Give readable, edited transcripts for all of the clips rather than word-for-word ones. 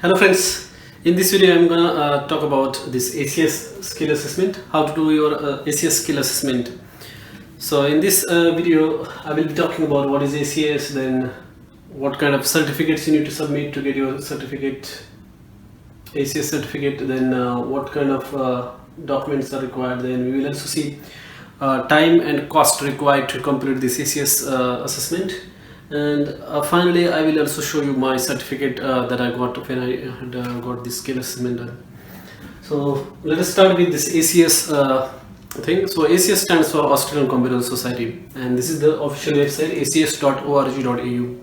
Hello friends, in this video I'm gonna talk about this ACS skill assessment, how to do your ACS skill assessment. So in this video I will be talking about what is ACS, then what kind of certificates you need to submit to get your certificate, ACS certificate, then what kind of documents are required, then we will also see time and cost required to complete this ACS assessment. And finally I will also show you my certificate that I got when I had got this skill assessment done. So let us start with this ACS thing. So ACS stands for Australian Computer Society, and this is the official website, acs.org.au.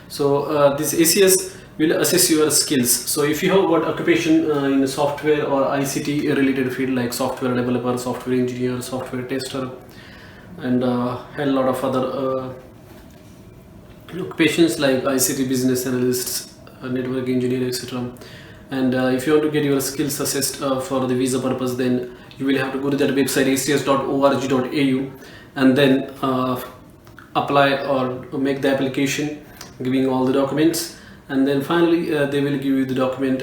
So this ACS will assess your skills. So if you have got occupation in software or ICT related field like software developer, software engineer, software tester, and a lot of other occupations like ICT business analysts, network engineer, etc. And if you want to get your skills assessed for the visa purpose, then you will have to go to that website acs.org.au and then apply or make the application, giving all the documents, and then finally they will give you the document,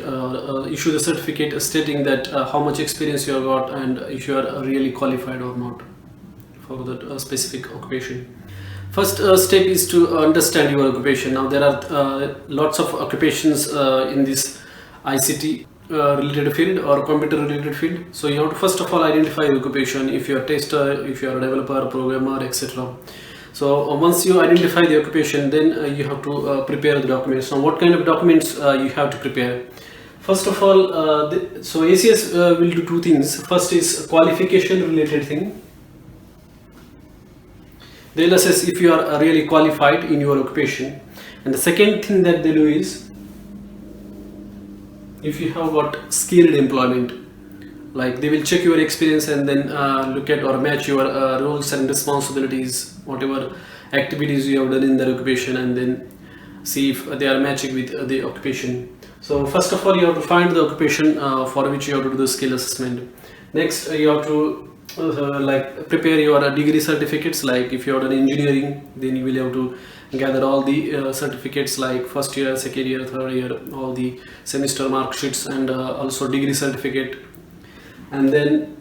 issue the certificate stating that how much experience you have got and if you are really qualified or not for that specific occupation. First step is to understand your occupation. Now there are lots of occupations in this ICT related field or computer related field. So you have to first of all identify your occupation, if you are a tester, if you are a developer, programmer, etc. So once you identify the occupation, then you have to prepare the documents. Now what kind of documents you have to prepare? First of all, so ACS will do two things. First is qualification related thing. They'll assess if you are really qualified in your occupation. And the second thing that they do is if you have got skilled employment, like they will check your experience and then look at or match your roles and responsibilities, whatever activities you have done in that occupation, and then see if they are matching with the occupation. So first of all you have to find the occupation for which you have to do the skill assessment. Next you have to like prepare your degree certificates. Like if you are done engineering, then you will have to gather all the certificates like first year, second year, third year, all the semester mark sheets, and also degree certificate. And then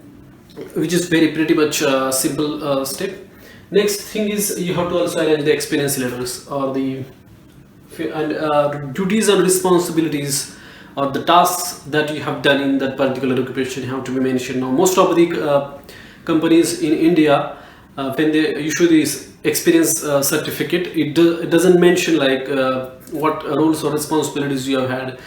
which is pretty much simple step. Next thing is you have to also arrange the experience letters or the duties and responsibilities or the tasks that you have done in that particular occupation have to be mentioned. Now most of the companies in India, when they issue this experience certificate, it doesn't mention like what roles or responsibilities you have had.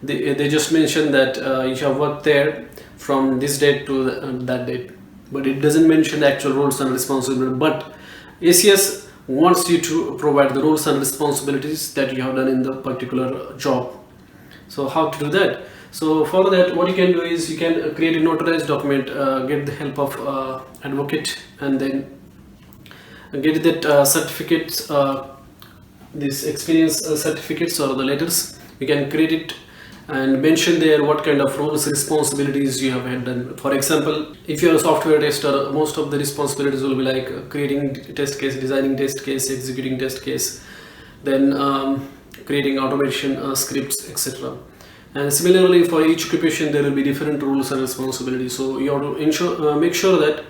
They just mention that you have worked there from this date to that date, but it doesn't mention the actual roles and responsibilities. But ACS wants you to provide the roles and responsibilities that you have done in the particular job. So how to do that? So for that, what you can do is you can create a notarized document, get the help of advocate, and then get that certificates, this experience certificates or the letters. You can create it and mention there what kind of roles responsibilities you have had done. For example, if you are a software tester, most of the responsibilities will be like creating test case, designing test case, executing test case, then creating automation scripts, etc. And similarly for each occupation there will be different roles and responsibilities. So you have to make sure that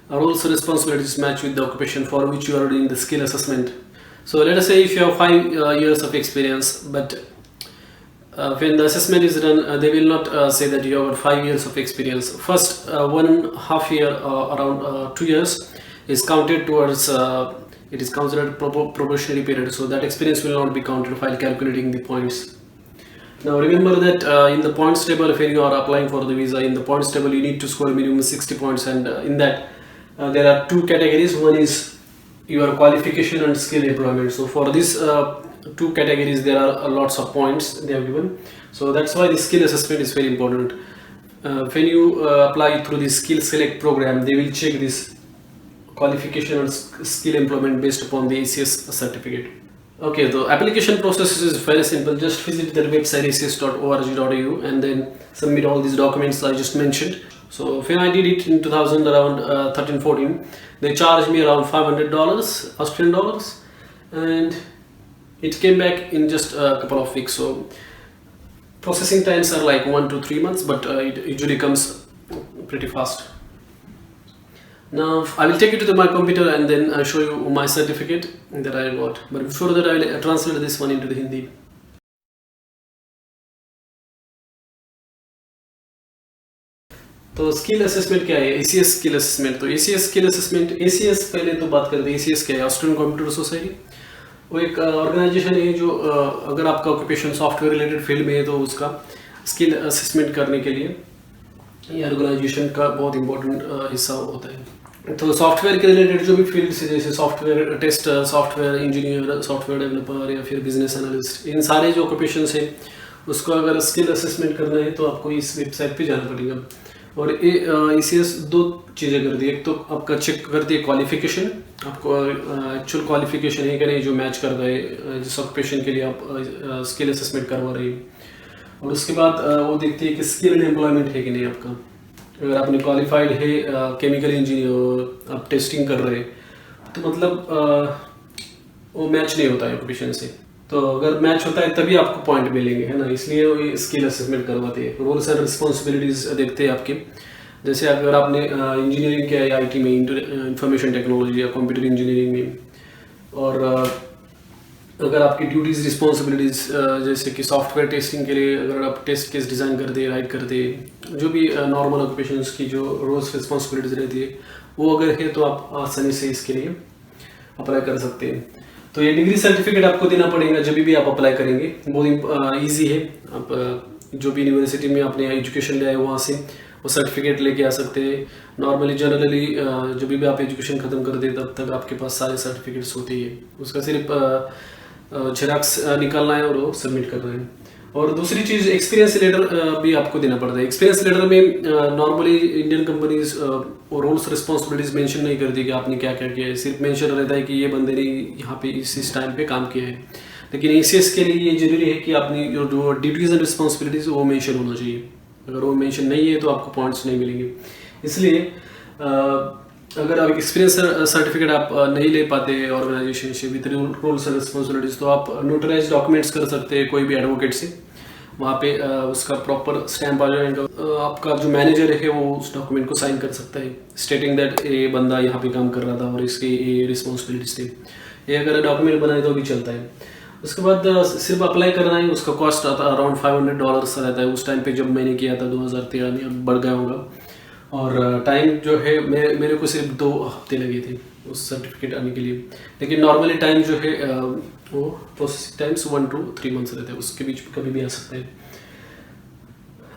roles and responsibilities match with the occupation for which you are doing the skill assessment. So let us say if you have 5 years of experience, but when the assessment is done, they will not say that you have 5 years of experience. First 1.5 year around 2 years is counted towards it is considered probationary period, so that experience will not be counted while calculating the points. Now remember that in the points table, when you are applying for the visa, in the points table you need to score minimum 60 points, and in that there are two categories. One is your qualification and skill employment. So for these two categories there are lots of points they have given. So that's why the skill assessment is very important. When you apply through the skill select program, they will check this qualification and skill employment based upon the ACS certificate. Okay, the application process is very simple. Just visit their website acs.org.au and then submit all these documents I just mentioned. So when I did it in 2000 around 13-14, they charged me around $500 Australian dollars, and it came back in just a couple of weeks. So processing times are like 1 to 3 months, but it usually comes pretty fast. Now I will take you to my computer and then I'll show you my certificate that I got, but before that I will translate this one into the Hindi. तो skill assessment क्या है? ACS skill assessment. तो ACS skill assessment, ACS पहले तो बात करते हैं. ACS क्या है? Australian computer society. वो एक ऑर्गेनाइजेशन है जो अगर आपका ऑक्यूपेशन सॉफ्टवेयर रिलेटेड फील्ड में है तो उसका स्किल असेसमेंट करने के लिए ये ऑर्गेनाइजेशन का बहुत इंपॉर्टेंट हिस्सा होता है. तो सॉफ्टवेयर के रिलेटेड जो भी फील्ड से, जैसे software tester, software engineer, software developer या फिर बिजनेस एनालिस्ट, इन सारे जो ऑक्यूपेशन है उसको अगर स्किल असेसमेंट करना है तो आपको इस वेबसाइट पे जाना पड़ेगा. और ACS दो चीज़ें करती है. एक तो आपका चेक करती है क्वालिफिकेशन, आपको एक्चुअल क्वालिफिकेशन है कि नहीं जो मैच कर रहा है जिस ऑक्यूपेशन के लिए आप स्किल असेसमेंट करवा रही है. और उसके बाद वो देखती है कि स्किल एंड एम्प्लॉयमेंट है कि नहीं आपका. अगर आपने क्वालिफाइड है केमिकल इंजीनियर, आप टेस्टिंग कर रहे हैं तो मतलब वो मैच नहीं होता है ऑक्यूपेशन से. तो अगर मैच होता है तभी आपको पॉइंट मिलेंगे, है ना. इसलिए वो स्किल असेसमेंट करवाते हैं. रोल्स एंड रिस्पॉन्सिबिलिटीज देखते हैं आपके. जैसे अगर आपने इंजीनियरिंग किया है IT में, इंफॉर्मेशन टेक्नोलॉजी या कंप्यूटर इंजीनियरिंग में, और अगर आपकी ड्यूटीज़ रिस्पॉन्सिबिलिटीज़ जैसे कि सॉफ्टवेयर टेस्टिंग के लिए अगर आप टेस्ट केस डिज़ाइन करते हैं, राइट करते हैं, जो भी नॉर्मल ऑक्यूपेशंस की जो रोल्स रिस्पॉन्सिबिलिटीज़ रहती है वो अगर है तो आप आसानी से इसके लिए अप्लाई कर सकते हैं. तो ये डिग्री सर्टिफिकेट आपको देना पड़ेगा जब भी आप अप्लाई करेंगे. बहुत ईजी है. आप जो भी यूनिवर्सिटी में आपने एजुकेशन लिया है वहाँ से वो सर्टिफिकेट लेके आ सकते हैं. नॉर्मली जनरली जब भी आप एजुकेशन ख़त्म कर दे तब तक आपके पास सारे सर्टिफिकेट्स होते ही है. उसका सिर्फ झेरॉक्स निकालना है और वो सबमिट करना है. और दूसरी चीज़ एक्सपीरियंस लेटर भी आपको देना पड़ता है. एक्सपीरियंस लेटर में normally Indian companies roles responsibilities mention नहीं करती कि आपने क्या क्या किया है. सिर्फ मेंशन रहता है कि ये बंदे ने यहाँ पे इस टाइम पे काम किया है. लेकिन ACS के लिए ये जरूरी है कि आपने जो ड्यूटीज़ एंड रिस्पॉन्सिबिलिटीज वो मेंशन होना चाहिए. अगर वो मेंशन नहीं है तो आपको पॉइंट्स नहीं मिलेंगे. इसलिए अगर आप एक्सपीरियंस सर्टिफिकेट आप नहीं ले पाते ऑर्गेनाइजेशन से विद रोल्स एंड रिस्पॉन्सिबिलिटीज, तो आप नोटराइज डॉक्यूमेंट्स कर सकते हैं कोई भी एडवोकेट से. वहाँ पे उसका प्रॉपर स्टैंप आ जाएगा. आपका जो मैनेजर है वो उस डॉक्यूमेंट को साइन कर सकता है स्टेटिंग दैट ये बंदा यहाँ पे काम कर रहा था और इसकी ये रिस्पॉन्सिबिलिटीज थी. ये अगर डॉक्यूमेंट बनाए तो भी चलता है. उसके बाद सिर्फ अप्लाई करना है. उसका कॉस्ट आता अराउंड $500 रहता है. उस टाइम पे जब मैंने किया था 2013 में, अब बढ़ गया होगा. और टाइम जो है मेरे को सिर्फ 2 हफ्ते लगे थे उस सर्टिफिकेट आने के लिए. लेकिन नॉर्मली टाइम जो है वो प्रोसेसिंग टाइम्स 1 to 3 मंथ्स रहते हैं. उसके बीच कभी भी आ सकते हैं.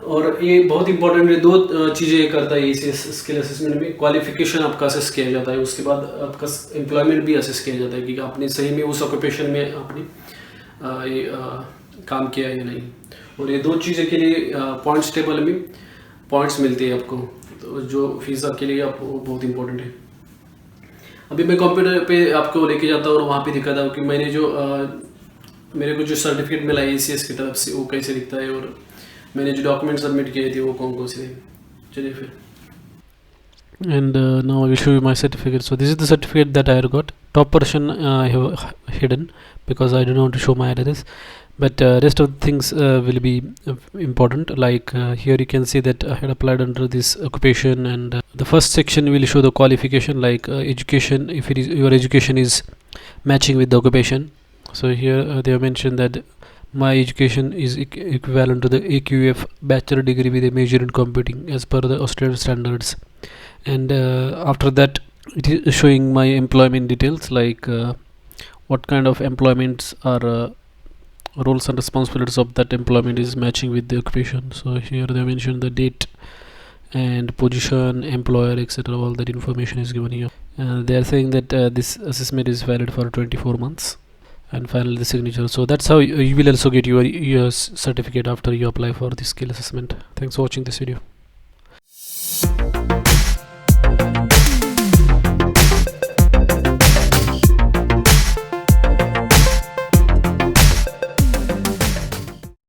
और ये बहुत इंपॉर्टेंट है. 2 चीज़ें करता है ACS स्किल असेसमेंट में. क्वालिफिकेशन आपका असेस किया जाता है. उसके बाद आपका एम्प्लॉयमेंट भी असेस किया जाता है कि आपने सही में उस ऑक्यूपेशन में आपने ये काम किया है या नहीं. और ये 2 चीज़ें के लिए पॉइंट्स टेबल में पॉइंट्स मिलते हैं आपको. तो जो वीज़ा के लिए आप वो बहुत इंपॉर्टेंट है. अभी मैं कंप्यूटर पे आपको लेके जाता हूँ और वहाँ पे दिखाता हूँ कि मैंने जो मेरे को जो सर्टिफिकेट मिला ACS की तरफ से वो कैसे दिखता है और मैंने जो डॉक्यूमेंट सबमिट किए थे वो कौन से थे. चलिए फिर. And now I will show you my certificate. So this is the certificate that I had got. Top portion I have hidden because I don't want to show my address, but rest of the things will be important. Like here you can see that I had applied under this occupation, and the first section will show the qualification, like education, if it is your education is matching with the occupation. So here they have mentioned that my education is equivalent to the AQF bachelor degree with a major in computing as per the Australian standards. And after that it is showing my employment details, like what kind of employments are roles and responsibilities of that employment is matching with the occupation. So here they mention the date and position, employer, etc. All that information is given here. They are saying that this assessment is valid for 24 months, and finally the signature. So that's how you will also get your certificate after you apply for the skill assessment. Thanks for watching this video.